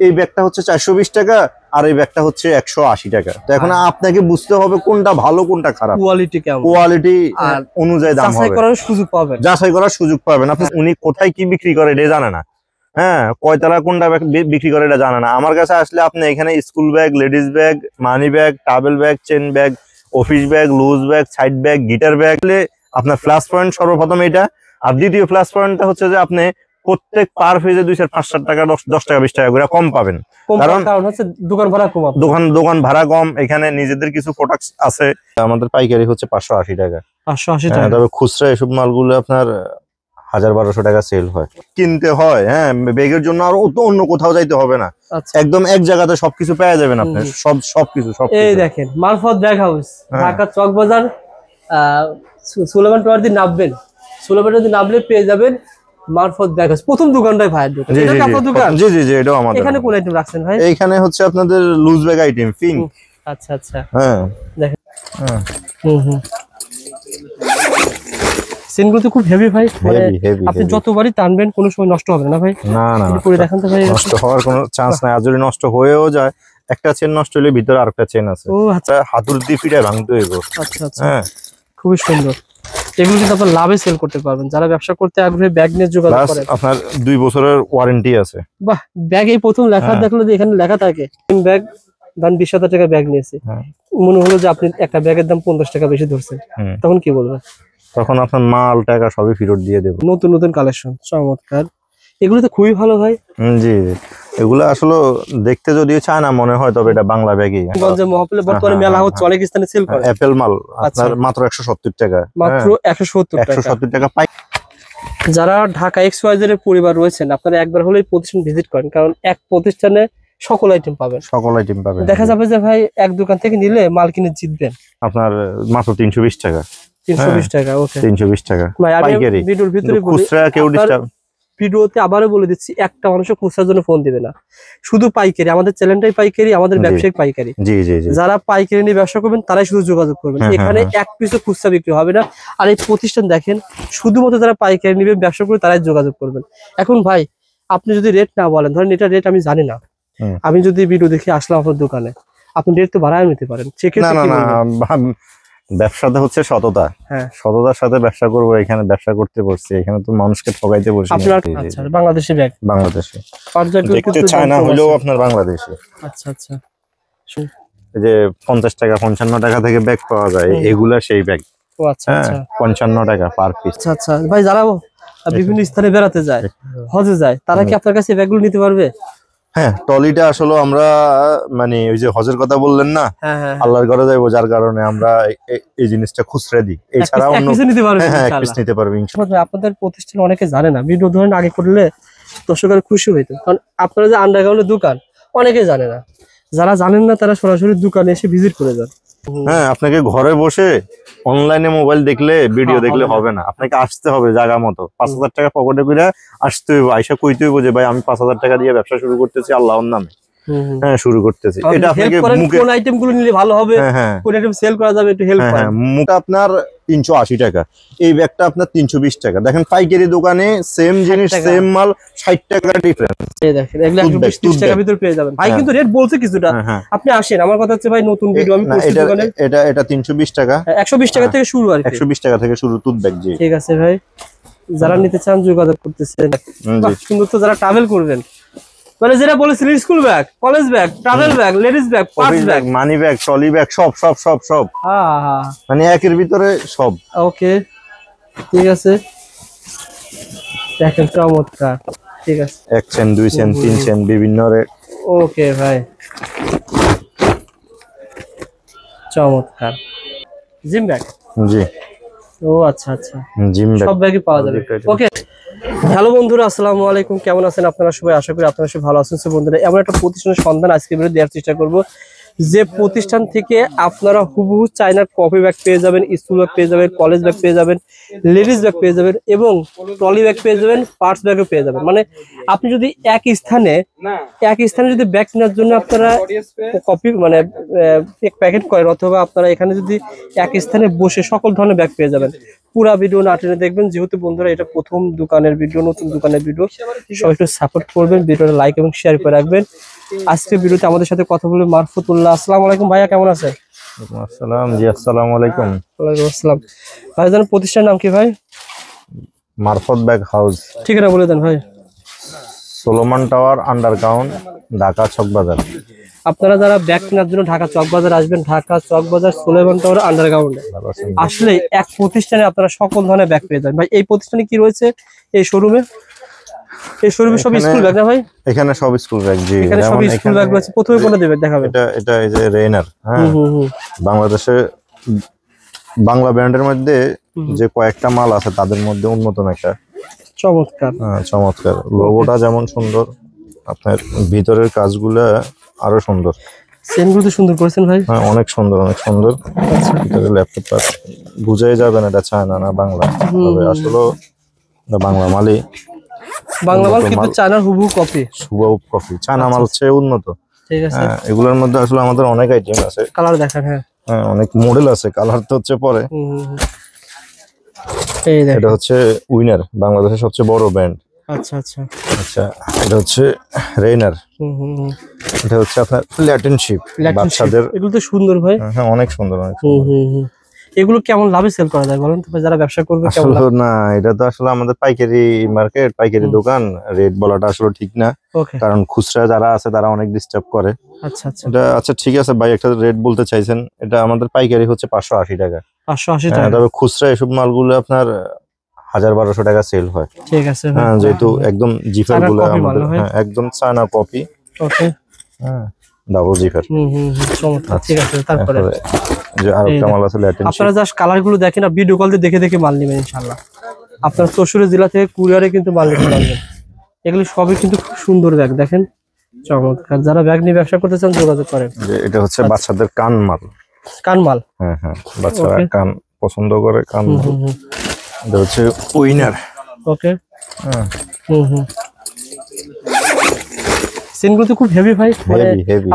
এই ব্যাগটা হচ্ছে 420 টাকা আর এই ব্যাগটা হচ্ছে 180 টাকা। তো এখন আপনাকে বুঝতে হবে কোনটা ভালো কোনটা খারাপ, কোয়ালিটি কেমন, কোয়ালিটি অনুযায়ী দাম হবে, যাচাই করার সুযোগ পাবেন, যাচাই করার সুযোগ পাবেন। আপনি উনি কোথায় কি বিক্রি করে এটা জানে না, হ্যাঁ কয়তলা কোনটা বিক্রি করে এটা জানে না। আমার কাছে আসলে আপনি এখানে school bag, ladies bag, money bag, travel bag, chain bag, office bag, loose bag, side bag, guitar bag, আপনার প্লাস পয়েন্ট সর্বপ্রথম এটা। আর দ্বিতীয় প্লাস পয়েন্টটা হচ্ছে যে আপনি প্রত্যেক পার পেজে 2-5 টাকা 10 টাকা 20 টাকা করে কম পাবেন, কারণ হচ্ছে দোকান ভাড়া কম, দোকান ভাড়া কম। এখানে নিজেদের কিছু প্রোডাক্ট আছে। আমাদের পাইকারি হচ্ছে 580 টাকা, 580 টাকা। তবে খুচরা এসব মালগুলো আপনার 1000-1200 টাকা সেল হয়, কিনতে হয়। হ্যাঁ, ব্যাগের জন্য আর অন্য কোথাও যাইতে হবে না, একদম এক জায়গাতে সবকিছু পেয়ে যাবেন আপনি, সবকিছু। এই দেখেন মারফত ব্যাগ হাউস, ঢাকা চক বাজার, সুলেমান টাওয়ার দিয়ে নামবেন, সুলেমান টাওয়ার দিয়ে নামলে পেয়ে যাবেন মারফত ব্যাগ হাউস, প্রথম দোকানটাই ভাইয়ের দোকান। এটা কি আপনার দোকান? জি জি জি, এটাও আমাদের। এখানে কোন আইটেম রাখছেন ভাই? এইখানে হচ্ছে আপনাদের লুজ ব্যাগ আইটেম, পিঙ্ক। আচ্ছা আচ্ছা, হ্যাঁ দেখেন চেনগুলো তো খুব হেভি ভাই, মানে আপনি যতবারই টানবেন কোনো সময় নষ্ট হবে না ভাই? না না, করে দেখান তো ভাই, নষ্ট হওয়ার কোনো চান্স নাই। আর যদি নষ্ট হয়েও যায়, একটা চেন নষ্ট হলে ভিতরে আরেকটা চেন আছে, ও আচ্ছা, হাতুড়ি দিয়ে পিটায় ভাঙতে হইব। আচ্ছা আচ্ছা, হ্যাঁ খুবই সুন্দর। এগুলো কিন্তু আপনারা লাভে সেল করতে পারবেন, যারা ব্যবসা করতে আগ্রহী ব্যাগ নিয়ে যোগাযোগ করেন। আপনার 2 বছরের ওয়ারেন্টি আছে। বাহ, ব্যাগ এই প্রথম লেখা দেখলো যে এখানে লেখা থাকে ব্যাগ দাম 20,000 টাকা ব্যাগ নিয়েছে, মনে হলো যে আপনি একটা ব্যাগের দাম 50 টাকা বেশি ধরছেন, তখন কি বলবেন? তখন আপনার মাল টাকা সবই ফেরত দিয়ে দেব। নতুন নতুন কালেকশন, চমৎকার, এগুলো তো খুবই ভালো ভাই। জি জি, এগুলো আসলে দেখতে যদিও চায় না মনে হয়, তবে এটা বাংলা ব্যাগই। গঞ্জে মহফিলে বর্তমানে মেলা হচ্ছে, অনেক স্থানে সেল করে। অ্যাপেল মাল আপনার মাত্র 170 টাকা, মাত্র 170 টাকা পাই। যারা ঢাকা XYZ এর পরিবার রয়েছেন, আপনারা একবার হলেই প্রতিষ্ঠান ভিজিট করেন, কারণ এক প্রতিষ্ঠানে সকল আইটেম পাবেন, দেখা যাবে যে ভাই এক দোকান থেকে নিলে মাল কিনে জিতবেন। আপনার মাত্র 320 টাকা, 320 টাকা। ওকে, 320 টাকা পাইকারি। ভিডিওর ভিতরে খুচরা কেউ ডিস্টার্ব, ভিডিওতে আবারও বলে দিচ্ছি, একটা মানুষও খুচরার জন্য ফোন দিবে না, শুধু পাইকারি। আমাদের চ্যানেলটাই পাইকারি, আমাদের ব্যবসায়িক পাইকারি। জি জি জি, যারা পাইকারি নিয়ে ব্যবসা করবেন তারাই শুধু যোগাযোগ করবেন, এখানে এক পিসও খুচরা বিক্রি হবে না। আর এই প্রতিষ্ঠান দেখেন, শুধুমাত্র যারা পাইকারি নিবে ব্যবসা করে তারাই যোগাযোগ করবেন। এখন ভাই আপনি যদি রেট না বলেন, ধরেন এটা রেট আমি জানি না, আমি যদি ভিডিও দেখে আসলাম আপনার দোকানে, আপনি রেট তো বাড়ায় নিতে পারেন, ব্যবসাটা হচ্ছে সততা, সততার সাথে ব্যবসা করবো। এখানে ব্যবসা করতে বসছি, এখানে তো মানুষকে ঠকাইতে বসছি। আচ্ছা, বাংলাদেশি ব্যাগ, বাংলাদেশে দেখতে চায়না হলেও আপনার বাংলাদেশে। আচ্ছা আচ্ছা, এই যে 50 টাকা 55 টাকা থেকে ব্যাগ পাওয়া যায়, এগুলা সেই ব্যাগ। ও আচ্ছা আচ্ছা, 55 টাকা পার পিস। আচ্ছা আচ্ছা ভাই, যারা বিভিন্ন স্থানে বেড়াতে যায়, হজে যায়, তারা কি আপনার কাছে ব্যাগগুলো নিতে পারবে? হ্যাঁ, ট্রলিটা আসলে আমরা মানে ওই যে হজের কথা বললেন না, আল্লাহর ঘরে যাইবো, যার কারণে আমরা এই জিনিসটা খুচরা দিই। এছাড়া অন্য নিতে পারবে ইনশাআল্লাহ। আপনাদের প্রতিষ্ঠান অনেকে জানে না, ভিডিও ধরেন আগে করলে দর্শকের খুশি হইতো, কারণ আপনারা যে আন্ডারগ্রাউন্ডের দোকান অনেকে জানে না, যারা জানেন না তারা সরাসরি দোকানে এসে ভিজিট করে যান। হ্যাঁ, আপনাকে ঘরে বসে অনলাইনে মোবাইল দেখলে, ভিডিও দেখলে হবে না, আপনাকে আসতে হবে জায়গা মতো। 5000 টাকা পকেটে করে আসতে হইব, আইসা কইতে হইব যে ভাই আমি 5000 টাকা দিয়ে ব্যবসা শুরু করতেছি আল্লাহর নামে, হ্যাঁ শুরু করতেছি। এটা আপনাকে কোন আইটেম গুলো নিলে ভালো হবে, কোন আইটেম সেল করা যাবে, একটু হেল্প করেন। মুখটা আপনার 380 টাকা, এই ব্যাগটা আপনার 320 টাকা। দেখেন পাইকারি দোকানে সেম জিনিস সেম মাল 60 টাকা ডিফারেন্স। এই দেখেন এগুলা 120 টাকার ভিতর পেয়ে যাবেন ভাই, কিন্তু রেট বলছে কিছুটা, আপনি আসেন। আমার কথা হচ্ছে ভাই নতুন ভিডিও আমি করছি দোকানে, এটা 320 টাকা, 120 টাকা থেকে শুরু আর কি, 120 টাকা থেকে শুরু টুথ ব্যাগ। জি ঠিক আছে ভাই, যারা নিতে চান যোগাযোগ করতেছেন। সুন্দর তো, যারা ট্রাভেল করবেন, মানে যেটা বলেছিলেন school bag, college bag, travel bag, ladies bag, purse bag, money bag, trolley bag, সব সব সব সব, মানে একের ভিতরে সব। ওকে, ঠিক আছে, দেখেন চমৎকার, ঠিক আছে। 1 চেন 2 চেন 3 চেন বিভিন্ন রেট। ওকে ভাই, চমৎকার। জিম ব্যাগ, জি, ও আচ্ছা আচ্ছা, জিম ব্যাগ সব ব্যাগই পাওয়া যাবে। ওকে, হ্যালো বন্ধুরা, আসসালামু আলাইকুম, কেমন আছেন আপনারা সবাই? আশা করি আপনারা সবাই ভালো আছেন। বন্ধুরা, এমন একটা প্রতিষ্ঠানের সন্ধান আজকে ভিডিও দেওয়ার চেষ্টা করব যে প্রতিষ্ঠান থেকে আপনারা হুবহু চায়নার কপি ব্যাগ পেয়ে যাবেন, স্কুল ব্যাগ পেয়ে যাবেন, কলেজ ব্যাগ পেয়ে যাবেন, লেডিস ব্যাগ পেয়ে যাবেন এবং ট্রলি ব্যাগ পেয়ে যাবেন, পার্টস ব্যাগও পেয়ে যাবেন। মানে আপনি যদি এক স্থানে যদি ব্যাগ কেনার জন্য আপনারা কপি মানে এক প্যাকেট করেন, অথবা আপনারা এখানে যদি এক স্থানে বসে সকল ধরনের ব্যাগ পেয়ে যাবেন। পুরা ভিডিও না টেনে দেখবেন, যেহেতু বন্ধুরা এটা প্রথম দোকানের ভিডিও, নতুন দোকানের ভিডিও, সবাই একটু সাপোর্ট করবেন, ভিডিওটা লাইক এবং শেয়ার করে রাখবেন। আজকে ভিডিওতে আমাদের সাথে কথা বলবে মারফতুল্লাহ। আসসালামু আলাইকুম ভাইয়া, কেমন আছেন? আসসালাম, জি আসসালামু আলাইকুম। ওয়ালাইকুম আসসালাম। ভাইজান প্রতিষ্ঠানের নাম কি ভাই? মারফত ব্যাগ হাউস, ঠিকানা বলে দেন ভাই। Solomon tower, underground, Dhaka Chawkbazar. আপনারা যারা ব্যাগ কেনার জন্য ঢাকা চকবাজার আসবেন, ঢাকা চকবাজার সোলেমান টাওয়ার আন্ডারগ্রাউন্ডে আসলে এক প্রতিষ্ঠানে আপনারা সকল ধরনের ব্যাগ পেয়ে যাবেন। ভাই এই প্রতিষ্ঠানে কি রয়েছে এই শোরুমে? এই শোরুমে সব স্কুল ব্যাগ না ভাই? এখানে সব স্কুল ব্যাগ, জি এখানে সব স্কুল ব্যাগ রয়েছে। প্রথমে কোনটা দেবেন দেখাবেন? এটা এই যে রেইনার, হ্যাঁ, বাংলাদেশে বাংলা ব্র্যান্ডের মধ্যে যে কয়েকটা মাল আছে তাদের মধ্যে অন্যতম একটা। চমৎকার, হ্যাঁ চমৎকার। লোগোটা যেমন সুন্দর, আপনার ভিতরের কাজগুলা আরো সুন্দর। চেনগুলো তো সুন্দর করেছেন ভাই। হ্যাঁ অনেক সুন্দর, অনেক সুন্দর। ল্যাপটপটা বুঝাই যাবে না এটা চায়না না বাংলা, তবে আসলে বাংলা মালই। বাংলা মাল কিন্তু চায়নার হুবহু কপি। হুবহু কপি, চায়না মাল হচ্ছে উন্নত। ঠিক আছে। হ্যাঁ এগুলোর মধ্যে আসলে আমাদের অনেক আইটেম আছে। কালার দেখেন, হ্যাঁ হ্যাঁ অনেক মডেল আছে, কালার তো হচ্ছে পরে। এই দেখেন, এটা হচ্ছে উইনার, বাংলাদেশের সবচেয়ে বড় ব্র্যান্ড। আচ্ছা আচ্ছা আচ্ছা, এটা হচ্ছে রেইনার। এটা হচ্ছে আপনার ল্যাটিনশিপ, বাচ্চাদের। এগুলো তো সুন্দর ভাই। হ্যাঁ অনেক সুন্দর, অনেক সুন্দর। এগুলো কেমন লাভে সেল করা যায় বলেন তো ভাই, যারা ব্যবসা করবে? কেমন লাভ? না, এটা তো আসলে আমাদের পাইকারি মার্কেট, পাইকারি দোকান, রেট বলাটা আসলে ঠিক না, কারণ খুচরা যারা আছে তারা অনেক ডিস্টার্ব করে। আচ্ছা আচ্ছা, এটা আচ্ছা ঠিক আছে ভাই, একটা রেট বলতে চাইছেন। এটা আমাদের পাইকারি হচ্ছে 580 টাকা। 580 টাকা। তবে খুচরা এসব মালগুলো আপনার 1000-1200 টাকা সেল হয়। ঠিক আছে, হ্যাঁ যেহেতু একদম জিফার গুলো আমাদের, হ্যাঁ একদম চায়না কপি। ওকে, হ্যাঁ ডাবল জিফার। চমৎকার। ঠিক আছে, তারপরে যে আরেকটা মাল আছে ল্যাটিন। আপনারা জাস্ট কালার গুলো দেখেন আর ভিডিও কল দিয়ে দেখে মাল নেবেন ইনশাআল্লাহ। আপনারা চৌষট্টি জেলা থেকে কুরিয়ারে কিন্তু মাল নিতে পারবেন। এগুলো সবই কিন্তু খুব সুন্দর ব্যাগ, দেখেন চমৎকার। যারা ব্যাগ নিয়ে ব্যবসা করতে চান যোগাযোগ করেন। যে এটা হচ্ছে বাচ্চাদের কান মাল। কান মাল, হ্যাঁ হ্যাঁ, বাচ্চারা কান পছন্দ করে, কান মাল। এটা হচ্ছে উইনার। ওকে, চেনগুলো তো খুব হেভি ভাই, মানে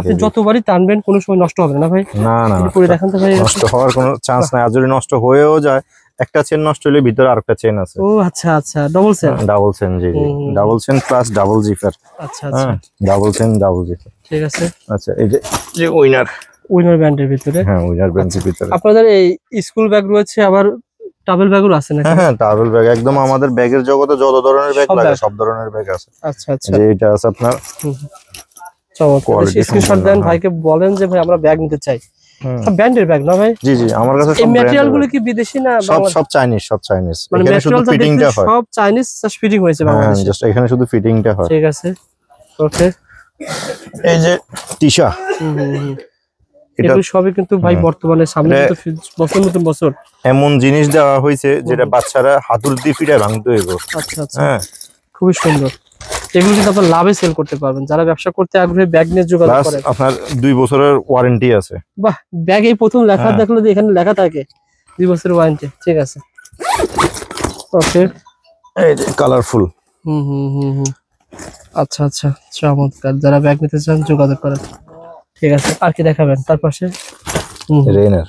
আপনি যতবারই টানবেন কোনো সময় নষ্ট হবে না ভাই? না না, পুরো দেখান তো ভাই। নষ্ট হওয়ার কোনো চান্স নাই। আর যদি নষ্ট হয়েও যায়, একটা চেন নষ্ট হলে ভিতরে আরেকটা চেন আছে। ও আচ্ছা আচ্ছা, ডাবল চেন। ডাবল চেন, জি জি, double chain plus double zipper. আচ্ছা আচ্ছা, ডাবল চেন ডাবল জিফার। ঠিক আছে। আচ্ছা, এই যে উইনার ব্র্যান্ডের ভিতরে। হ্যাঁ উইনার ব্র্যান্ডের ভিতরে আপনাদের এই স্কুল ব্যাগ রয়েছে, আবার ট্রাভেল ব্যাগও আছে নাকি? হ্যাঁ ট্রাভেল ব্যাগ, একদম আমাদের ব্যাগের জগতে যত ধরনের ব্যাগ লাগে সব ধরনের ব্যাগ আছে। আচ্ছা আচ্ছা, যে এটা আছে আপনার। চমৎকার। স্ক্রিনশট দেন, ভাইকে বলেন যে ভাই আমরা ব্যাগ নিতে চাই। সব ব্র্যান্ডের ব্যাগ না ভাই? জি জি, আমার কাছে সব ম্যাটেরিয়াল গুলো কি বিদেশি না বাংলাদেশি? সব চাইনিজ, সব চাইনিজ। মানে এখানে শুধু ফিটিংটা হয়। সব চাইনিজ, জাস্ট ফিটিং হয়েছে বাংলাদেশে। জাস্ট এখানে শুধু ফিটিংটা হয়। ঠিক আছে, ওকে। এই যে টিশা, এটা সবই কিন্তু ভাই বর্তমানে সামনে তো বছর নতুন বছর এমন জিনিস দেওয়া হয়েছে যেটা বাচ্চারা হাতুড় দিয়ে ফিটায় ভাঙতে হইব। আচ্ছা আচ্ছা, হ্যাঁ খুবই সুন্দর। এগুলো কিন্তু আপনারা লাভে সেল করতে পারবেন, যারা ব্যবসা করতে আগ্রহী ব্যাগ নিয়ে যোগাযোগ করেন। আপনার 2 বছরের ওয়ারেন্টি আছে। বাহ, ব্যাগ এই প্রথম লেখা দেখলো যে এখানে লেখা থাকে 2 বছরের ওয়ারেন্টি। ঠিক আছে, ওকে। এই যে কালারফুল। আচ্ছা আচ্ছা, চমৎকার। যারা ব্যাগ নিতে চান যোগাযোগ করেন। ঠিক আছে, আর কি দেখাবেন তার পাশে? রেইনার।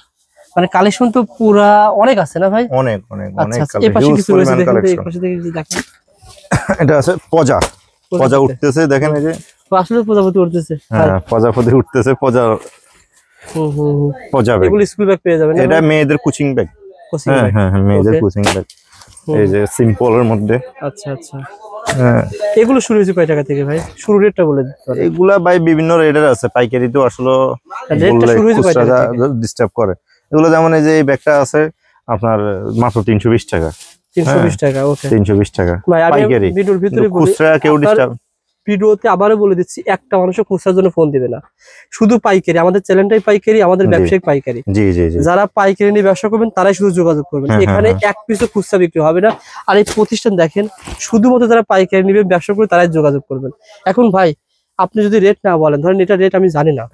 মানে কালেকশন তো পুরা অনেক আছে না ভাই? অনেক অনেক অনেক কালেকশন। এই পাশে কিছু রয়েছে দেখেন, এই পাশে দেখেন। এটা আছে পজা উঠতেছে, দেখেন এই যে আসলে প্রজাপতি উঠতেছে। হ্যাঁ প্রজাপতি উঠতেছে, পজা ব্যাগ। এগুলো স্কুল ব্যাগ পেয়ে যাবেন। এটা মেয়েদের কোচিং ব্যাগ। হ্যাঁ হ্যাঁ, মেয়েদের কোচিং ব্যাগ। এই যে সিম্পলের মধ্যে। আচ্ছা আচ্ছা, হ্যাঁ। এগুলো শুরু হয়েছে কয় টাকা থেকে ভাই? শুরু রেটটা বলে দিতে পারেন। এগুলা ভাই বিভিন্ন রেটের আছে, পাইকারি তো আসলে ডিস্টার্ব করে। এগুলো যেমন এই যে এই ব্যাগটা আছে আপনার মাত্র 320 টাকা। 320 টাকা, ওকে। 320 টাকা পাইকারি। ভিডিওর ভিতরে খুচরা কেউ ডিস্টার্ব। ভিডিওতে আবারও বলে দিচ্ছি, একটা মানুষও খুচরার জন্য ফোন দিবে না, শুধু পাইকারি। আমাদের চ্যানেলটাই পাইকারি, আমাদের ব্যবসায়িক পাইকারি। জি জি জি, যারা পাইকারি নিয়ে ব্যবসা করবেন তারাই শুধু যোগাযোগ করবেন। এখানে এক পিসও খুচরা বিক্রি হবে না। আর এই প্রতিষ্ঠান দেখেন, শুধুমাত্র যারা পাইকারি নিবে ব্যবসা করে তারাই যোগাযোগ করবেন। এখন ভাই আপনি যদি রেট না বলেন, ধরেন এটা রেট আমি জানি না,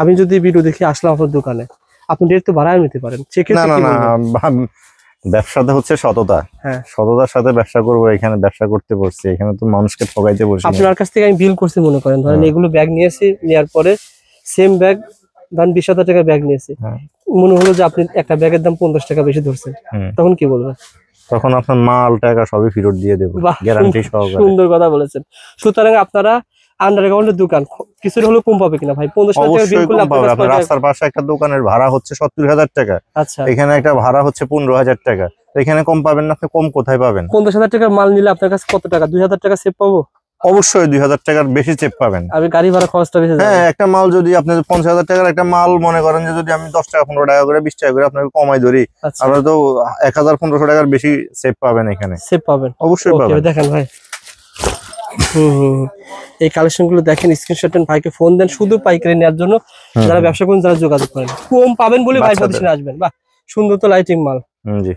আমি যদি ভিডিও দেখে আসলাম আপনার দোকানে, আপনি রেট তো বাড়ায় নিতে পারেন। না না না, ব্যবসাতে হচ্ছে সততা। হ্যাঁ, সততার সাথে ব্যবসা করবো, এখানে ব্যবসা করতে বসছি, এখানে তো মানুষকে ঠকাইতে বসছি। আপনার কাছ থেকে আমি বিল করছি মনে করেন, ধরেন এগুলো ব্যাগ নিয়েছি, নেওয়ার পরে সেম ব্যাগ ধরেন 20,000 টাকা ব্যাগ নিয়েছি, মনে হলো যে আপনি একটা ব্যাগের দাম 50 টাকা বেশি ধরছেন, তখন কি বলবেন? তখন আপনার মাল টাকা সবই ফেরত দিয়ে দেবো, গ্যারান্টি সহকারে। সুন্দর কথা বলেছেন। সুতরাং আপনারা আন্ডারগ্রাউন্ডের দোকান কিছুটা হলেও কম পাবে কিনা ভাই? 15,000 টাকা বিল করলে আপনার রাস্তার পাশে একটা দোকানের ভাড়া হচ্ছে 70,000 টাকা, আচ্ছা, এখানে একটা ভাড়া হচ্ছে 15,000 টাকা, এখানে কম পাবেন না। আপনি কম কোথায় পাবেন? 50,000 টাকার মাল নিলে আপনার কাছে কত টাকা, 2,000 টাকা সেভ পাবো? অবশ্যই 2,000 টাকার বেশি চেপ পাবেন। আমি গাড়ি ভাড়া খরচটা বেশি। হ্যাঁ, একটা মাল যদি আপনি 50,000 টাকার একটা মাল মনে করেন যে যদি আমি 10 টাকা 15 টাকা করে 20 টাকা করে আপনাকে কমাই ধরি, আপনারা তো 1,000-1,500 টাকার বেশি সেভ পাবেন। এখানে সেভ পাবেন, অবশ্যই পাবেন। দেখেন ভাই, এই কালেকশন গুলো দেখেন, স্ক্রিনশট দেন, ভাইকে ফোন দেন শুধু পাইকারি নেওয়ার জন্য। যারা ব্যবসা করেন তারা যোগাযোগ করেন, কম পাবেন বলে ভাই প্রতিষ্ঠানে আসবেন। বাহ, সুন্দর তো লাইটিং মাল,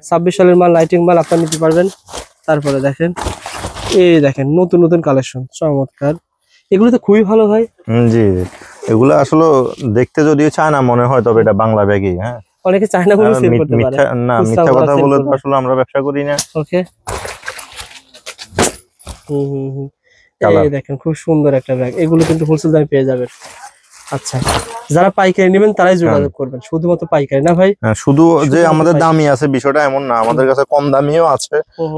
26 সালের মাল, লাইটিং মাল আপনারা নিতে পারবেন। তারপরে দেখেন, এই দেখেন নতুন নতুন কালেকশন, চমৎকার, এগুলো তো খুবই ভালো ভাই। জি, এগুলো আসলে দেখতে যদিও চায়না মনে হয়, তবে এটা বাংলা ব্যাগই। হ্যাঁ, অনেকে চায়না বলে সেল করতে পারে না, মিথ্যা কথা বলে তো আসলে আমরা ব্যবসা করি না। ওকে, এই দেখেন খুব সুন্দর একটা ব্যাগ, এগুলো কিন্তু হোলসেল দামে পেয়ে যাবেন। আচ্ছা, যারা পাইকারি নেবেন তারাই যোগাযোগ করবেন, শুধুমাত্র পাইকারি না ভাই। শুধু যে আমাদের দামি আছে বিষয়টা এমন না, আমাদের কাছে কম দামিও আছে।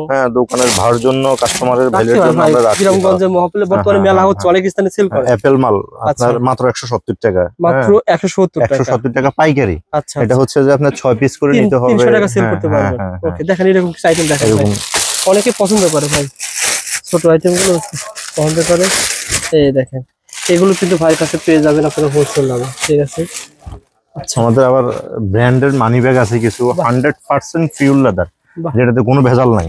হ্যাঁ, দোকানের ভাড়ার জন্য, কাস্টমারের ভ্যালুর জন্য আমরা রাখি। গ্রামগঞ্জে মহফিলে বর্তমানে মেলা হচ্ছে, অনেক স্থানে সেল করে অ্যাপেল মাল আপনার মাত্র 170 টাকা, মাত্র 170 টাকা পাইকারি। আচ্ছা, এটা হচ্ছে যে আপনার 6 পিস করে নিতে হবে, 300 টাকা সেল করতে পারবেন। ওকে, দেখেন এরকম কিছু আইটেম দেখেন ভাই, অনেকে পছন্দ করে ভাই, ছোট আইটেম গুলো পছন্দ করে। এই দেখেন, এগুলো কিন্তু ভাইয়ের কাছে পেয়ে যাবেন আপনারা হোলসেল দামে, ঠিক আছে। আচ্ছা, আমাদের আবার ব্র্যান্ডের মানি ব্যাগ আছে কিছু, 100% পিওর লেদার, যেটাতে কোনো ভেজাল নাই।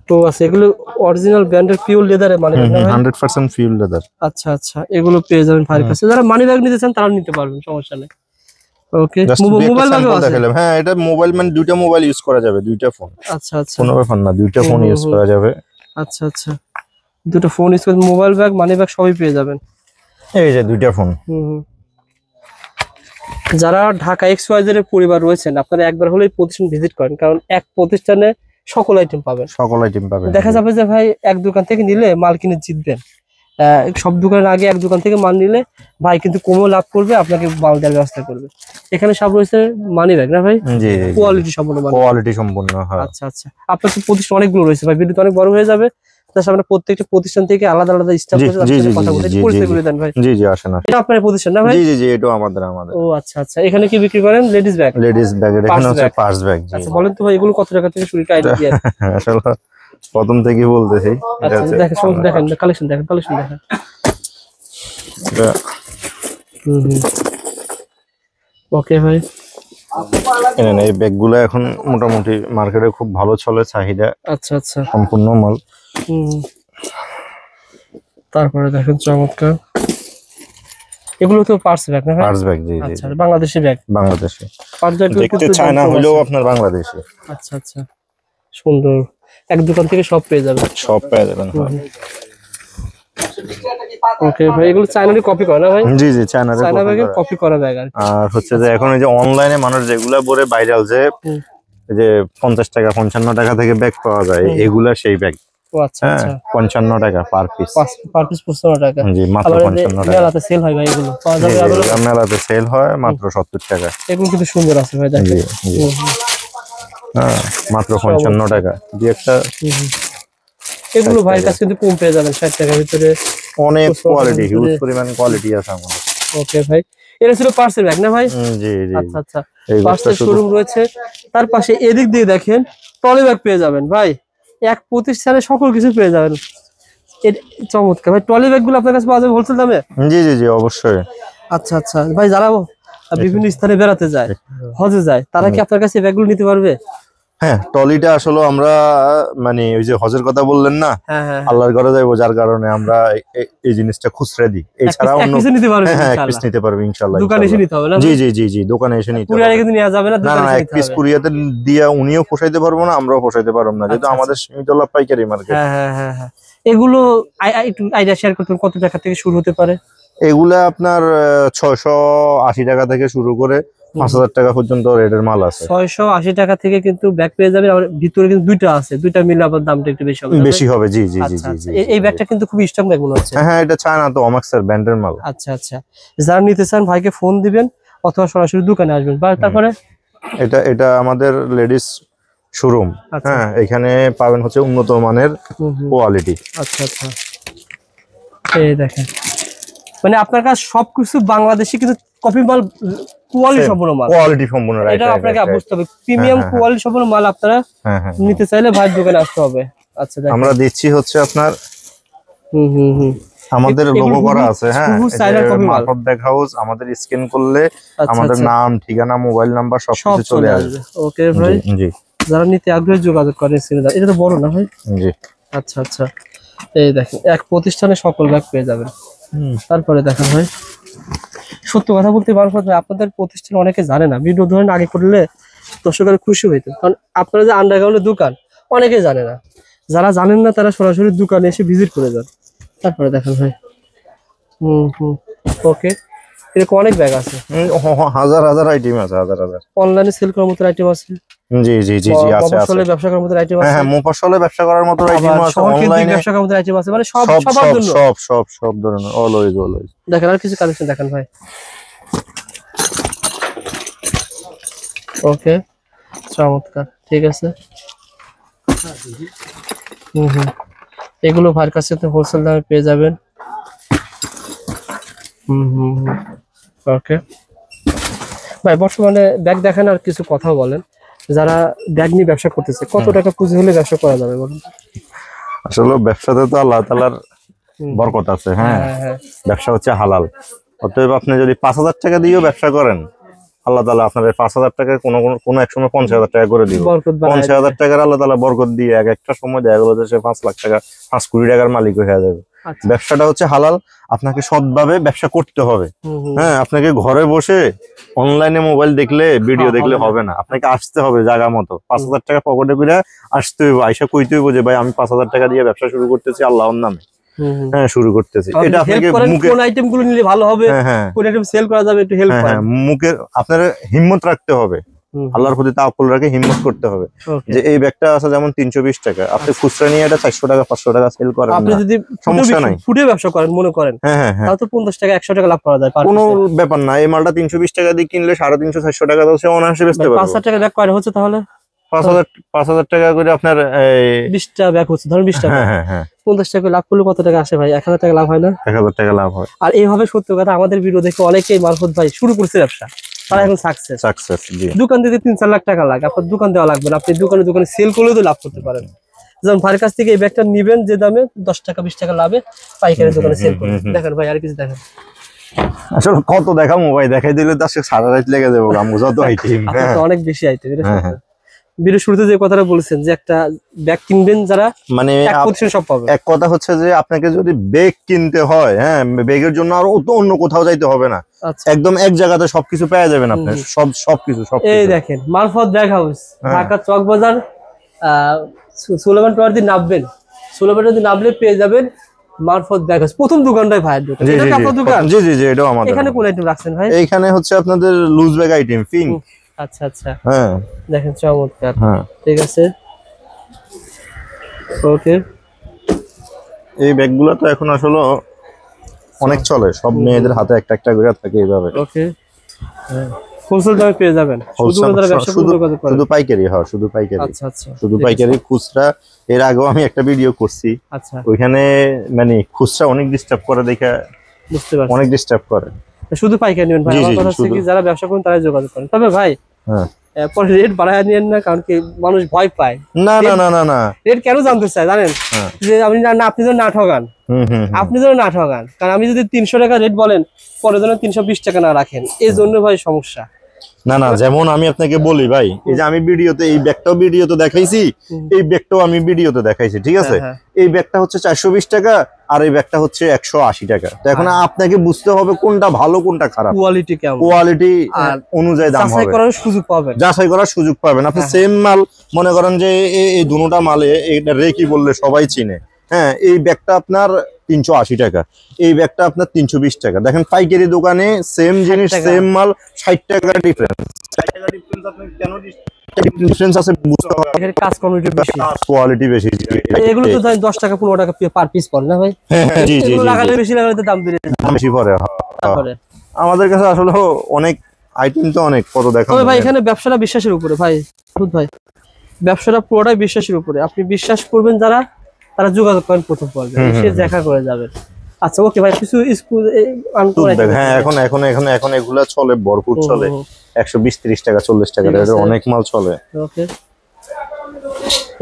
তো আছে এগুলো অরিজিনাল ব্র্যান্ডের পিওর লেদারের মানি ব্যাগ, 100% পিওর লেদার। আচ্ছা আচ্ছা, এগুলো পেয়ে যাবেন ভাইয়ের কাছে। যারা মানি ব্যাগ নিতে চান তারা নিতে পারবেন, সমস্যা নেই। ওকে, মোবাইল ব্যাগও আছে। হ্যাঁ, এটা মোবাইল মানে দুইটা মোবাইল ইউজ করা যাবে, দুইটা ফোন। আচ্ছা আচ্ছা, কোনো ব্যাপার না, দুইটা ফোন ইউজ করা যাবে। আচ্ছা আচ্ছা, দুটো ফোন ইউজ করে মোবাইল ব্যাগ মানি ব্যাগ সবই পেয়ে যাবেন। এই যে দুইটা ফোন। যারা ঢাকা XYZ এর পরিবার রয়েছেন, আপনারা একবার হলেই প্রতিষ্ঠান ভিজিট করেন, কারণ এক প্রতিষ্ঠানে সকল আইটেম পাবেন, সকল আইটেম পাবেন। দেখা যাবে যে ভাই এক দোকান থেকে নিলে মাল কিনে জিতবেন, সব দোকানের আগে এক দোকান থেকে মাল নিলে ভাই কিন্তু কমও লাভ করবে, আপনাকে মাল দেওয়ার ব্যবস্থা করবে। এখানে সব রয়েছে মানি ব্যাগ না ভাই? জি, কোয়ালিটি সম্পূর্ণ, কোয়ালিটি সম্পূর্ণ। হ্যাঁ, আচ্ছা আচ্ছা, আপনার তো প্রতিষ্ঠান অনেকগুলো রয়েছে ভাই, ভিডিও অনেক বড় হয়ে যাবে, তার সামনে প্রত্যেকটা প্রতিষ্ঠান থেকে আলাদা আলাদা স্টাফ আছে, কথা বলে পরিচয় করে দেন ভাই। জি জি, আসেন। এটা আপনার প্রতিষ্ঠান না ভাই? জি জি জি, এটা আমাদের। ও আচ্ছা আচ্ছা, এখানে কি বিক্রি করেন? লেডিস ব্যাগ, লেডিস ব্যাগ, এখানে হচ্ছে পার্স ব্যাগ। আচ্ছা, বলেন তো ভাই এগুলো কত টাকা থেকে শুরু, আইডিয়া দিয়ে? আসলে প্রথম থেকে বলতেছি। আচ্ছা, দেখেন সব দেখেন, কালেকশন দেখেন, কালেকশন দেখেন। ওকে ভাই, এই ব্যাগগুলো এখন মোটামুটি মার্কেটে খুব ভালো চলে, চাহিদা। আচ্ছা আচ্ছা, সম্পূর্ণ মাল। তারপরে দেখেন চমৎকার, এগুলো তো পার্স ব্যাগ না? পার্স ব্যাগ, জি জি। আচ্ছা, Bangladeshi bag, Bangladeshi. Purse bag দেখতে চায়না হলেও আপনার বাংলাদেশি। আচ্ছা আচ্ছা, সুন্দর, এক দোকান থেকে সব পেয়ে যাবেন, সব পেয়ে যাবেন। ওকে ভাই, এগুলো চায়নারই কপি করা না ভাই? জি জি, চায়নার কপি করা ব্যাগ। আর হচ্ছে যে এখন এই যে অনলাইনে মানুষ যেগুলা বলে ভাইরাল, যে 50 টাকা 55 টাকা থেকে ব্যাগ পাওয়া যায়, এগুলা সেই ব্যাগ। ও আচ্ছা আচ্ছা, 55 টাকা পার পিস। পার পিস 55 টাকা। জি, মাত্র 55 টাকা। মেলাতে সেল হয় ভাই, এগুলো পাওয়া যাবে? মেলাতে সেল হয় মাত্র 70 টাকা। এগুলো কিন্তু সুন্দর আছে ভাই, দেখেন। জি জি, হ্যাঁ, মাত্র 55 টাকা দিয়ে একটা। এগুলো ভাইয়ের কাছে কিন্তু কম পেয়ে যাবেন, 60 টাকার ভিতরে। অনেক কোয়ালিটি, হিউজ পরিমাণ কোয়ালিটি আছে আমাদের। ওকে ভাই, এটা ছিল পার্সেল ব্যাগ না ভাই? জি জি, আচ্ছা আচ্ছা, পার্সেল শোরুম রয়েছে। তার পাশে এদিক দিয়ে দেখেন ট্রলি ব্যাগ পেয়ে যাবেন ভাই, এক প্রতিষ্ঠানে সকল কিছু পেয়ে যাবেন। চমৎকার ভাই, ট্রলি ব্যাগ গুলো আপনার কাছে পাওয়া যাবে হোলসেল দামে? জি জি জি, অবশ্যই। আচ্ছা আচ্ছা ভাই, যারা বিভিন্ন স্থানে বেড়াতে যায়, হজে যায়, তারা কি আপনার কাছে ব্যাগগুলো নিতে পারবে? হ্যাঁ, ট্রলিটা আসলে আমরা মানে ওই যে হজের কথা বললেন না, হ্যাঁ, আল্লাহর ঘরে যাইবো, যার কারণে আমরা এই জিনিসটা খুচরা দিই। এছাড়া অন্য নিতে পারবে? হ্যাঁ, এক পিস নিতে পারবে ইনশাআল্লাহ। দোকানে এসে নিতে হবে না? জি জি জি জি, দোকানে এসে নিতে হবে। কুরিয়ারে কিন্তু নেওয়া যাবে না? না না, এক পিস কুরিয়াতে দিয়া উনিও পোষাইতে পারবো না, আমরাও পোষাইতে পারবো না, যেহেতু আমাদের সীমিত লাভ পাইকারি মার্কেট। হ্যাঁ, এগুলো একটু আইডিয়া শেয়ার করতে, কত টাকা থেকে শুরু হতে পারে? এগুলা আপনার 680 টাকা থেকে শুরু করে 5000 টাকা পর্যন্ত রেটের মাল আছে। 680 টাকা থেকে কিন্তু ব্যাগ পেয়ে যাবেন। আর ভিতরে কিন্তু দুইটা আছে, দুইটা মিলে আবার দামটা একটু বেশি হবে। বেশি হবে, জি জি জি আচ্ছা জি আচ্ছা, জি। এই ব্যাগটা কিন্তু খুব স্ট্রং ব্যাগ মনে হচ্ছে। হ্যাঁ, এটা চায়না তো অমাক্সের ব্র্যান্ডের মাল। আচ্ছা আচ্ছা, যারা নিতে চান ভাইকে ফোন দিবেন অথবা সরাসরি দোকানে আসবেন। তারপরে এটা আমাদের লেডিস শোরুম। আচ্ছা। হ্যাঁ, এখানে পাবেন হচ্ছে উন্নত মানের কোয়ালিটি। আচ্ছা আচ্ছা, এই দেখেন মানে আপনার কাছে সবকিছু বাংলাদেশি কিন্তু কপি মাল, কোয়ালিটি সম্পূর্ণ মাল, কোয়ালিটি সম্পূর্ণ, এটা আপনাকে বুঝতে হবে। প্রিমিয়াম কোয়ালিটি সম্পূর্ণ মাল আপনারা নিতে চাইলে ভাইয়ের দোকানে আসতে হবে। আচ্ছা, আমরা দিচ্ছি হচ্ছে আপনার হুম আমাদের লোগো করা আছে। হ্যাঁ, মারফত ব্যাগ হাউস, আমাদের স্ক্যান করলে আমাদের নাম, ঠিকানা, মোবাইল নাম্বার সবকিছু চলে আসবে। ওকে ভাই, জি, যারা নিতে আগ্রহী যোগাযোগ করেন। এটা তো বড় না ভাই? জি। আচ্ছা আচ্ছা, এই দেখেন এক প্রতিষ্ঠানে সকল ব্যাগ পেয়ে যাবেন। তারপরে দেখেন ভাই, সত্য কথা বলতে মারফত ভাই, আপনাদের প্রতিষ্ঠান অনেকে জানে না। ভিডিও ধরেন আগে করলে দর্শকের খুশি হইতো, কারণ আপনারা যে আন্ডারগ্রাউন্ডের দোকান অনেকে জানে না। যারা জানেন না তারা সরাসরি দোকানে এসে ভিজিট করে যান। তারপরে দেখেন ভাই, ওকে, এরকম অনেক ব্যাগ আছে, হাজার হাজার আইটেম আছে, হাজার হাজার। অনলাইনে সেল করার মতো আইটেম আছে। জি জি জি জি, আছে আছে। মফস্বলে ব্যবসা করার মতো আইটেম আছে। হ্যাঁ, মফস্বলে ব্যবসা করার মতো আইটেম আছে, অনলাইনে ব্যবসা করার মতো আইটেম আছে, মানে সবার জন্য, সব ধরনের, অলওয়েজ অলওয়েজ। দেখেন আর কিছু কালেকশন দেখেন ভাই। ওকে, চমৎকার, ঠিক আছে। এগুলো ভাইয়ের কাছে তো হোলসেল দামে পেয়ে যাবেন। ওকে ভাই, বর্তমানে ব্যাগ দেখেন আর কিছু কথা বলেন। যারা ব্যাগ নিয়ে ব্যবসা করতেছে, কত টাকা পুঁজি হলে ব্যবসা করা যাবে বলুন? আসলে ব্যবসাতে তো আল্লাহ তাআলার বরকত আছে। হ্যাঁ, ব্যবসা হচ্ছে হালাল। অতএব আপনি যদি 5000 টাকা দিয়েও ব্যবসা করেন, আল্লাহ তাআলা আপনাদের 5000 টাকা কোনো এক সময় 50,000 টাকা করে দিবে। 50,000 টাকার আল্লাহ তাআলা বরকত দিয়ে একটা সময় দেখা গেল যে সে 5 লাখ টাকা, 5 কোটি টাকার মালিক হয়ে যাবে। ব্যবসাটা হচ্ছে হালাল, আপনাকে সৎভাবে ব্যবসা করতে হবে। হ্যাঁ, আপনাকে ঘরে বসে অনলাইনে মোবাইল দেখলে, ভিডিও দেখলে হবে না, আপনাকে আসতে হবে জায়গা মতো। 5000 টাকা পকেটে করে আসতে হইব, আইসা কইতে হইব যে ভাই আমি 5000 টাকা দিয়ে ব্যবসা শুরু করতেছি আল্লাহর নামে। হ্যাঁ, শুরু করতেছি। এটা আপনাকে মুখে কোন আইটেমগুলো নিলে ভালো হবে, কোন আইটেম সেল করা যাবে, একটু হেল্প করেন। মুখে আপনার হিম্মত রাখতে হবে, আল্লাহর প্রতি তাওয়াক্কুল রেখে হিম্মত করতে হবে। যে এই ব্যাগটা আছে যেমন 320 টাকা, আপনি খুচরা নিয়ে এটা 400 টাকা 500 টাকা সেল করেন, আপনি যদি সমস্যা নাই, ফুটে ব্যবসা করেন মনে করেন, তাহলে তো 50 টাকা 100 টাকা লাভ করা যায়, কোনো ব্যাপার না। এই মালটা 320 টাকা দিয়ে কিনলে 350 400 টাকা দাও, সে অনায়াসে বেচতে পারবে। 5000 টাকা ব্যাগ কয়টা হচ্ছে তাহলে? 5000 টাকা করে আপনার 20টা ব্যাগ হচ্ছে, ধরুন 20 টাকা। হ্যাঁ, 50 টাকা লাভ করলে কত টাকা আসে ভাই? 1000 টাকা লাভ হয় না? 1000 টাকা লাভ হয়। আর এইভাবে সত্য কথা, আমাদের ভিডিও দেখে অনেকেই মারফত ভাই শুরু করছে ব্যবসা, তারা এখন সাকসেস। জি, দোকান দিতে 3-4 লাখ টাকা লাগে, আপনার দোকান দেওয়া লাগবে না, আপনি দোকানে সেল করলেও তো লাভ করতে পারেন। যেমন ভাইয়ের কাছ থেকে এই ব্যাগটা নিবেন যে দামে, 10 টাকা 20 টাকা লাভে পাইকারি দোকানে সেল করবেন। দেখেন ভাই, আর কিছু দেখেন। আসলে কত দেখাবো ভাই, দেখাই দিলে তো আজকে সারা রাত লেগে যাবো, যত আইটেম, অনেক বেশি আইটেম। ভিডিও শুরুতে যে কথাটা বলেছেন যে একটা ব্যাগ কিনবেন যারা, মানে সব পাবে। এক কথা হচ্ছে যে আপনাকে যদি ব্যাগ কিনতে হয়, হ্যাঁ, ব্যাগের জন্য আর অন্য কোথাও যাইতে হবে না, একদম এক জায়গাতে সবকিছু পেয়ে যাবেন আপনি, সবকিছু। এই দেখেন মারফত ব্যাগ হাউস, ঢাকা চক বাজার, সুলেমান টাওয়ার দিয়ে নামবেন, সুলেমান টাওয়ার দিয়ে নামলে পেয়ে যাবেন মারফত ব্যাগ হাউস, প্রথম দোকানটাই ভাইয়ের দোকান। এটা কি আপনার দোকান? জি জি জি, এটাও আমাদের। এখানে কোন আইটেম রাখছেন ভাই? এইখানে হচ্ছে আপনাদের লুজ ব্যাগ আইটেম, পিঙ্ক। আচ্ছা আচ্ছা, হ্যাঁ, দেখেন চমৎকার। হ্যাঁ, ঠিক আছে, ওকে। এই ব্যাগগুলো তো এখন আসলে অনেক চলে, সব মেয়েদের হাতে একটা একটা করে থাকে এইভাবে। ওকে, হোলসেল দামে পেয়ে যাবেন, শুধু পাইকারি। হ্যাঁ, শুধু পাইকারি। আচ্ছা আচ্ছা, শুধু পাইকারি। খুচরা এর আগেও আমি একটা ভিডিও করছি। আচ্ছা, ওইখানে মানে খুচরা অনেক ডিস্টার্ব করে, দেখে বুঝতে পারছি, অনেক ডিস্টার্ব করে। শুধু পাইকারি নেবেন ভাই, আমার কথা হচ্ছে কি যারা ব্যবসা করেন তারাই যোগাযোগ করেন। তবে ভাই, হ্যাঁ, পরে রেট বাড়ায় নিয়েন না, কারণ কি মানুষ ভয় পায়। না না না না না, রেট কেন জানতে চাই জানেন? যে আপনি যেন না ঠগান, আপনি যেন না ঠগান, কারণ আমি যদি 300 টাকা রেট বলেন, পরে যেন 320 টাকা না রাখেন, এই জন্য ভাই সমস্যা। না না, যেমন আমি আপনাকে বলি ভাই, এই যে আমি ভিডিওতে এই ব্যাগটাও ভিডিওতে দেখাইছি, এই ব্যাগটাও আমি ভিডিওতে দেখাইছি, ঠিক আছে? এই ব্যাগটা হচ্ছে 420 টাকা আর এই ব্যাগটা হচ্ছে 180 টাকা। তো এখন আপনাকে বুঝতে হবে কোনটা ভালো কোনটা খারাপ, কোয়ালিটি কেমন, কোয়ালিটি অনুযায়ী দাম হবে, যাচাই করার সুযোগ পাবেন, যাচাই করার সুযোগ পাবেন। আপনি সেম মাল মনে করেন যে এই দুটোটা মালে এটা রেকি বললে সবাই চিনে, হ্যাঁ, এই ব্যাগটা আপনার 380 টাকা, এই ব্যাগটা আপনার 320 টাকা। দেখেন পাইকারি দোকানে সেম জিনিস সেম মাল 60 টাকা ডিফারেন্স। 60 টাকা ডিফারেন্স আপনি কেন ডিফারেন্স আছে বুঝতে হবে, এখানে কাজ কোয়ালিটি বেশি, কোয়ালিটি বেশি। এগুলো তো 10 টাকা 15 টাকা পার পিস পড়ে না ভাই? জি জি, এগুলো লাগালে বেশি লাগালে তো দাম বেড়ে দাম বেশি পড়ে। পড়ে। আমাদের কাছে আসলে অনেক আইটেম তো অনেক, কত দেখা। তবে ভাই এখানে ব্যবসাটা বিশ্বাসের উপরে ভাই, ভাই ব্যবসাটা পুরোটাই বিশ্বাসের উপরে। আপনি বিশ্বাস করবেন যারা, তারা যোগাযোগ করেন প্রথম পর্যায়ে, এসে দেখা করে যাবেন। আচ্ছা ওকে ভাই, কিছু স্কুল হ্যাঁ, এখন এগুলা চলে, ভরপুর চলে। 120-30 টাকা 40 টাকা অনেক মাল চলে। ওকে,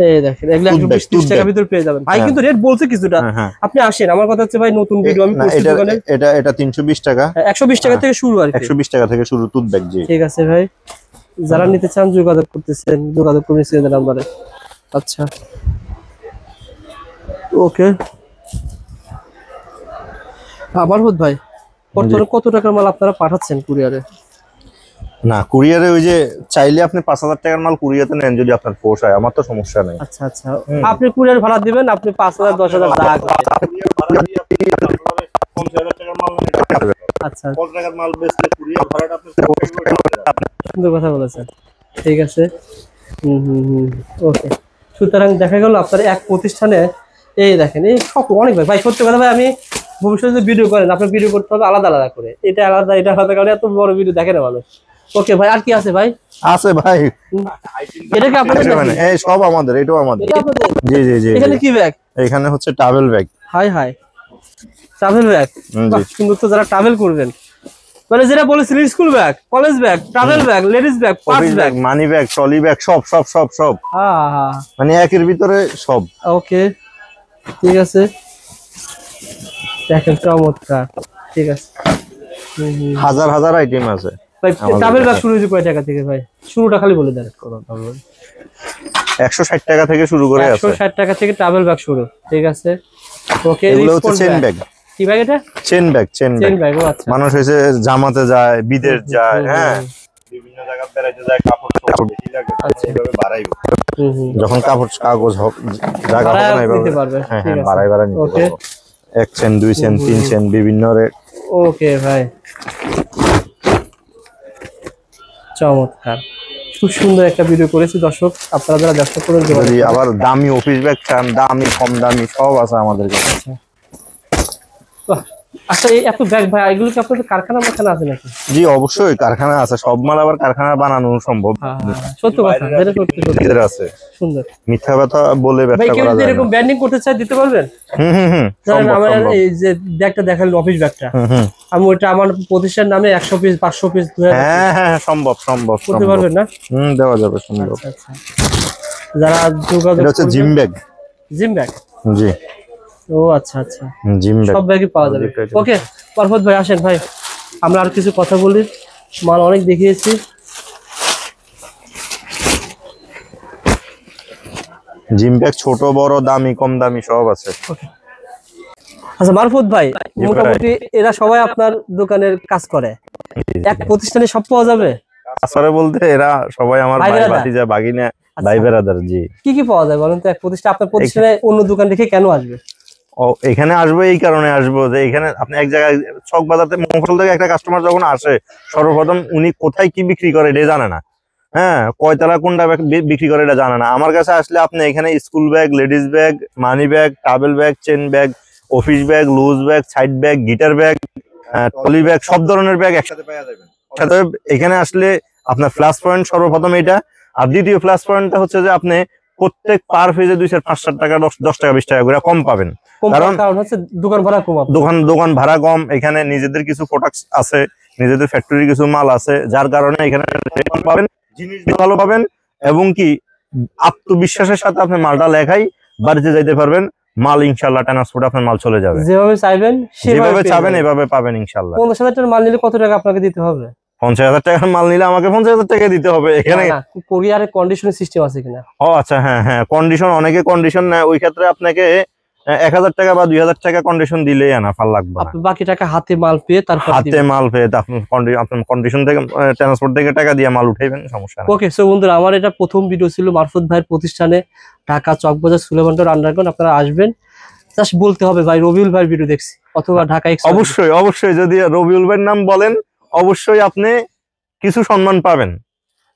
এই দেখেন এগুলো 120-30 টাকার ভিতর পেয়ে যাবেন ভাই, কিন্তু রেট বলছে কিছুটা। আপনি আসেন, আমার কথা হচ্ছে ভাই নতুন ভিডিও আমি করছি দোকানে। এটা 320 টাকা, 120 টাকা থেকে শুরু আর কি। 120 টাকা থেকে শুরু টুথ ব্যাগ। জি ঠিক আছে ভাই, যারা নিতে চান যোগাযোগ করতেছেন, যোগাযোগ করে নিচ্ছেন নাম্বারে। আচ্ছা ওকে, আবার ভাই বর্তমানে কত টাকার মাল আপনারা পাঠাচ্ছেন কুরিয়ারে? না, কুরিয়ারে ওই যে চাইলে আপনি 5000 টাকার মাল কুরিয়ারে নেন যদি আপনার পোষায়, আমার তো সমস্যা নেই। আচ্ছা আচ্ছা, আপনি কুরিয়ার ভাড়া দিবেন, আপনি 5000 10000 যা করে। আচ্ছা, সুন্দর কথা বলেছেন। ঠিক আছে, ওকে। সুতরাং দেখা গেল আপনার এক প্রতিষ্ঠানে, এই দেখেন এই সব অনেক ভাই সত্যি কথা ভাই, আমি ভবিষ্যতে যদি ভিডিও করেন আপনার ভিডিও করতে হবে আলাদা আলাদা করে, এটা আলাদা এটা আলাদা, কারণ এত বড় ভিডিও দেখে না মানুষ। ওকে ভাই, আর কি আছে ভাই? আছে ভাই, এটা কি আপনাদের? এই সব আমাদের, এটাও আমাদের। জি জি জি। এখানে কি ব্যাগ? এখানে হচ্ছে ট্রাভেল ব্যাগ। হাই হাই, ট্রাভেল ব্যাগ। সুন্দর তো, যারা ট্রাভেল করবেন, মানে যেটা বলেছিলেন school bag, college bag, travel bag, ladies bag, purse bag, money bag, trolley bag, সব সব সব সব, মানে একের ভিতরে সব। ওকে ঠিক আছে, দেখেন চমৎকার। ঠিক আছে, হাজার হাজার আইটেম আছে ভাই। ট্রাভেল ব্যাগ শুরু হয়েছে কয় টাকা থেকে ভাই? শুরুটা খালি বলে দেন। 160 টাকা থেকে শুরু করে আছে। 160 টাকা থেকে ট্রাভেল ব্যাগ শুরু। ঠিক আছে ওকে। এগুলো হচ্ছে চেন ব্যাগ। কি ব্যাগ এটা? Chain bag, chain bag. ও আচ্ছা, মানুষ হইছে জামাতে যায়, বিদেশ যায়, হ্যাঁ বিভিন্ন জায়গা বেড়াইতে যায়, কাপড় বেশি লাগে, এইভাবে বাড়াইবে। যখন কাপড় কাগজ জায়গা হবে না এইভাবে পারবে। হ্যাঁ হ্যাঁ, বাড়াই নিতে পারবে। 1 চেন 2 চেন 3 চেন বিভিন্ন রেট। ওকে ভাই, চমৎকার, খুব সুন্দর একটা ভিডিও করেছি। দর্শক আপনারা যারা ব্যবসা করেন, যদি আবার দামি অফিস ব্যাগ চান, দামি কম দামি সব আছে আমাদের কাছে। আচ্ছা, এই এত ব্যাগ ভাই, এগুলো কি আপনাদের কারখানা মাখানা আছে নাকি? জি অবশ্যই কারখানা আছে, সব মাল আবার কারখানা বানানো সম্ভব। সত্য কথা, যেটা সত্যি সত্যি আছে। সুন্দর, মিথ্যা কথা বলে ব্যবসা ভাই। কেউ করা যদি যায় এরকম না। ব্র্যান্ডিং করতে চাই দিতে পারবেন? সম্ভব, আমার সম্ভব। এই যে ব্যাগটা দেখালেন অফিস ব্যাগটা, আমি ওইটা আমার প্রতিষ্ঠান নামে 100 পিস 500 পিস হ্যাঁ হ্যাঁ সম্ভব, সম্ভব করতে পারবেন না? দেওয়া যাবে, সম্ভব। আচ্ছা আচ্ছা, যারা যোগাযোগ, এটা হচ্ছে জিম ব্যাগ। জিম ব্যাগ, জি। ও আচ্ছা আচ্ছা, জিম ব্যাগ সব ব্যাগই পাওয়া যাবে। ওকে পারফত ভাই, আসেন ভাই, আমরা আর কিছু কথা বলি। মাল অনেক দেখিয়েছি। জিম ব্যাগ ছোট বড় দামি কম দামি সব আছে। আচ্ছা মারফত ভাই, মোটামুটি এরা সবাই আপনার দোকানের কাজ করে, এক প্রতিষ্ঠানে সব পাওয়া যাবে? আসলে বলতে এরা সবাই আমার ভাই ভাতিজা ভাগিনা ভাই বেরাদার। জি। কি কি পাওয়া যায় বলেন তো? এক প্রতিষ্ঠান, আপনার প্রতিষ্ঠানে অন্য দোকান দেখে কেন আসবে? ও এখানে আসবো এই কারণে আসবো যে এখানে আপনি এক জায়গায় চক বাজারতে মফস্বল থেকে একটা কাস্টমার যখন আসে, সর্বপ্রথম উনি কোথায় কি বিক্রি করে এটা জানে না। হ্যাঁ, কয়তলা কোনটা বিক্রি করে এটা জানে না। আমার কাছে আসলে আপনি এখানে school bag, ladies bag, money bag, travel bag, chain bag, office bag, loose bag, side bag, guitar bag, trolley bag, সব ধরনের ব্যাগ একসাথে পাওয়া যাবে। এখানে আসলে আপনার প্লাস পয়েন্ট সর্বপ্রথম এটা। আর দ্বিতীয় প্লাস পয়েন্টটা হচ্ছে যে আপনি প্রত্যেক পার পেজে 2-5 টাকা 10 টাকা 20 টাকা করে কম পাবেন। কারণ হচ্ছে দোকান ভাড়া কম, দোকান ভাড়া কম। এখানে নিজেদের কিছু প্রোডাক্ট আছে, নিজেদের ফ্যাক্টরির কিছু মাল আছে, যার কারণে এখানে পাবেন, জিনিস ভালো পাবেন, এবং কি আত্মবিশ্বাসের সাথে আপনি মালটা লেখাই বাড়িতে যাইতে পারবেন। মাল ইনশাআল্লাহ ট্রান্সপোর্ট আপনার মাল চলে যাবে। যেভাবে চাইবেন যেভাবে চাবেন এভাবে পাবেন ইনশাআল্লাহ। 50,000 টাকার মাল নিলে কত টাকা আপনাকে দিতে হবে? 50,000 টাকার মাল নিলে আমাকে 50,000 টাকা দিতে হবে। এখানে কোরিয়ারে কন্ডিশন সিস্টেম আছে কিনা? ও আচ্ছা, হ্যাঁ হ্যাঁ, কন্ডিশন, অনেকে কন্ডিশন নেয়। ওই ক্ষেত্রে আপনাকে 1000 টাকা বা 2000 টাকা কন্ডিশন দিলেই আনাফার লাগবে না। বাকি টাকা হাতে মাল পেয়ে তারপর হাতে মাল পেয়ে আপনার কন্ডিশন থেকে ট্রান্সপোর্ট থেকে টাকা দিয়ে মাল উঠাইবেন, সমস্যা নেই। ওকে, সো বন্ধুরা, আমার এটা প্রথম ভিডিও ছিল মারফত ভাইয়ের প্রতিষ্ঠানে, ঢাকা চকবাজার সুলেমান টাওয়ার আন্ডারগ্রাউন্ড। আপনারা আসবেন, জাস্ট বলতে হবে ভাই রবিউল ভাইয়ের ভিডিও দেখছি অথবা ঢাকা এক্সপ্রেস। অবশ্যই অবশ্যই, যদি রবিউল ভাইয়ের নাম বলেন অবশ্যই আপনি কিছু সম্মান পাবেন।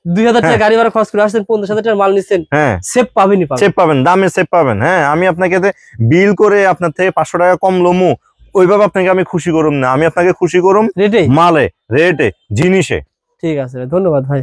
2000 টাকা গাড়ি ভাড়া খরচ করে আসছেন, 50,000 টাকার মাল নিচ্ছেন, হ্যাঁ সেভ পাবেনই পাবেন। সেভ পাবেন, দামে সেভ পাবেন। হ্যাঁ, আমি আপনাকে বিল করে আপনার থেকে 500 টাকা কম লমু, ওইভাবে আপনাকে আমি খুশি করুম না। আমি আপনাকে খুশি করুম রেটে। মালে, রেটে, জিনিসে। ঠিক আছে ভাই, ধন্যবাদ ভাই।